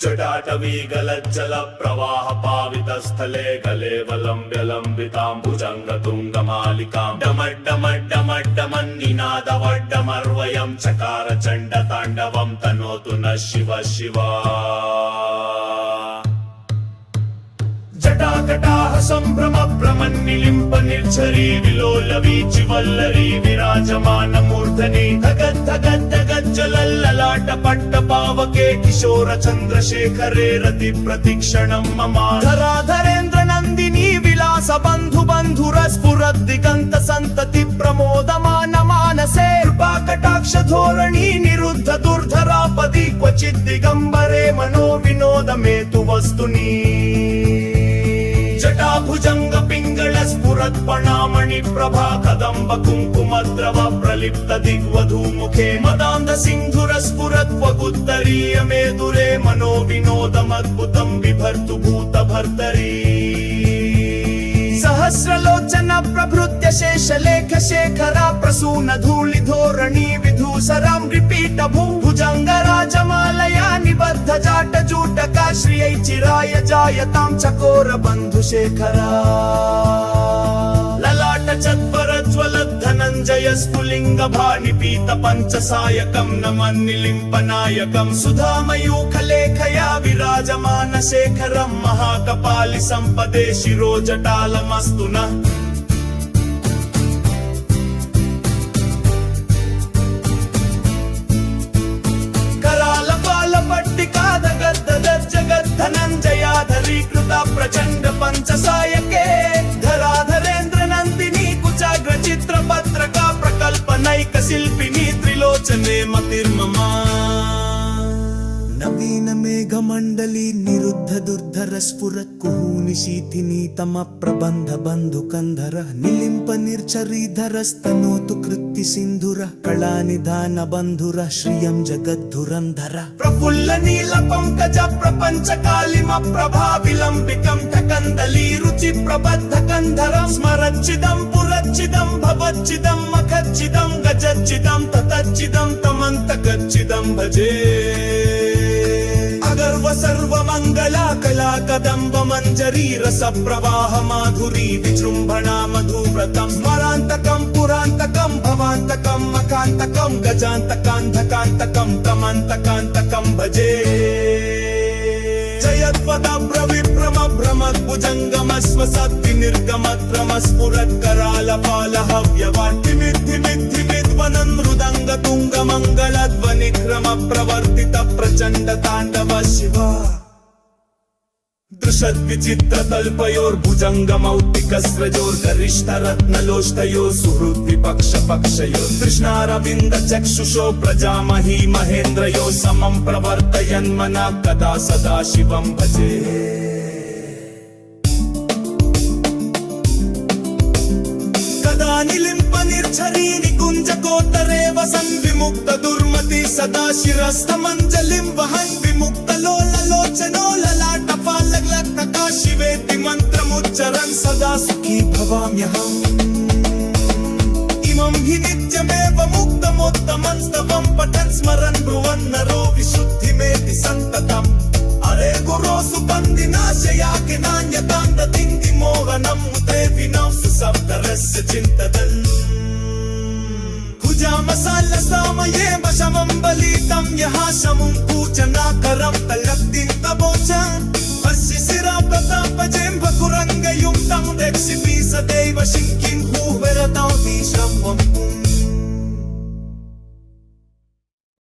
जटाटवीगलज्जल प्रवाह पावितस्थले गलेवलम्ब्यलम्बितां भुजङ्गतुङ्गमालिकां डमड्डमड्डमड्डमन्निनादवड्डमर्वयं चकार चण्डताण्डवं तनोतु नः शिव शिवा। जटाकटाह सम्भ्रम भ्रमन्निलिम्प निर्झरी विलोलवीचि वल्लरी विराजमान मूर्धनि धगद्धगद्धगज्जलल्ललाट पट्टपावके किशोर चन्द्रशेखरे रति प्रतिक्षणं मम धराधरेन्द्र नन्दिनी विलास बन्धु बन्धुरस्फुरद् दिगन्त सन्तति प्रमोदमान मानसे कृपाकटाक्ष धोरणी निरुद्ध दुर्धरापदि क्वचिद् दिगम्बरे मनो विनोद मेतु वस्तुनि जटाभुजंग पिंगल स्फुरत् पणामणि प्रभा कदम्ब कुंकुमद्रव प्रलिप्त दिग्वधू मुखे मदान्ध सिंधुर स्फुरत् वगुत्तरीय मेदुरे मनो विनोदमद्भुतं बिभर्तु भूत भर्तरी सहस्रलोचन प्रभृत्य शेषलेख शेखरा प्रसून धूलि धोरणी विधूसरां रिपीट भुजंग राजमालया निबद्ध जाट जूटका श्रियै चिराय जायतां चकोर बन्धुशेखरा ललाट चत्वरज्वलद् धनञ्जय स्फुलिङ्ग भानिपीत पञ्चसायकं नमन्निलिम्पनायकं सुधामयूखलेखया विराजमान शेखरं महाकपालि सम्पदे शिरो जटालमस्तु नः। धनञ्जयाधरीकृता प्रचण्ड पञ्चसायके धराधरेन्द्र नन्दिनी कुचाग्र चित्रपत्रका प्रकल्पनैक शिल्पिनी त्रिलोचने मतिर्ममा नवीन मेघमण्डली निरुद्ध दुर्धर स्फुरत् कुहूनि शीथिनी तम प्रबन्ध बन्धुकन्धर निलिम्प निर्झरीधरस्तनोतु कृत्ति सिन्धुर कलानिधान बन्धुर श्रियं जगद्धुरन्धर प्रफुल्ल नील पंकज प्रपञ्च कालिम प्रभा विलम्बिकं ठकन्दली रुचि प्रबद्ध कन्धरं स्मरच्चिदं पुरच्चिदं भवच्चिदं मखच्चिदं गजच्चिदं ततच्चिदं तमन्तकच्चिदं भजे अगर्व सर्वमङ्गला कला कदम्ब मञ्जरी रस प्रवाह माधुरी विजृम्भणा मधुव्रतं स्मरान्तकं पुरान्तकं भवान्तकं मकान्तकं गजान्तकान्धकान्तकं तमन्तकान्तकं भजे जयत्वदब्रविभ्रम भ्रमद्भुजङ्गमस्वसद् विनिर्गमत्रमस्फुरत्करालपालहव्यवाट्टिमिद्धिमिद्धिमिद्वनन् मृदङ्ग तुङ्गमङ्गलध्वनिक्रम प्रवर्तित प्रचण्ड ताण्डव शिव दृशद्विचित्रतल्पयोर्भुजङ्गमौक्तिकस्रजोर्गरिष्ठरत्नलोष्टयोः सुहृद्विपक्षपक्षयोः तृष्णारविन्द चक्षुषो प्रजामही महेन्द्रयोः समं प्रवर्तयन्मनः कदा सदा शिवं भजे। कदा निलिम्प निर्झरी निकुञ्जकोत्तरे वसन् विमुक्त दुर्मति सदा शिरस्थमञ्जलिं वहन् विमुक्त लोललोचनो ललाटपालग्लग्नका शिवेति मन्त्रमुच्चरन् सदा सुखी भवाम्यहम् इमं हि नित्यमेव मुक्तमोत्तमं स्तवं पठन् स्मरन् ब्रुवन् नरो विशुद्धिमेति सन्ततम् अरे गुरो सुबन्दिनाशया किनान्यतां दतिङ्गि मोहनं मुते विनौ सुसप्तरस्य चिन्तदन् भुजामसालसामये वशमं बलितं यः शमुं पूजनाकरं तलक्तिं तबोचन् अस्य शिरा प्रतापजेम्भकुरङ्गयुक्तं देक्षिपि सदैव शिङ्कि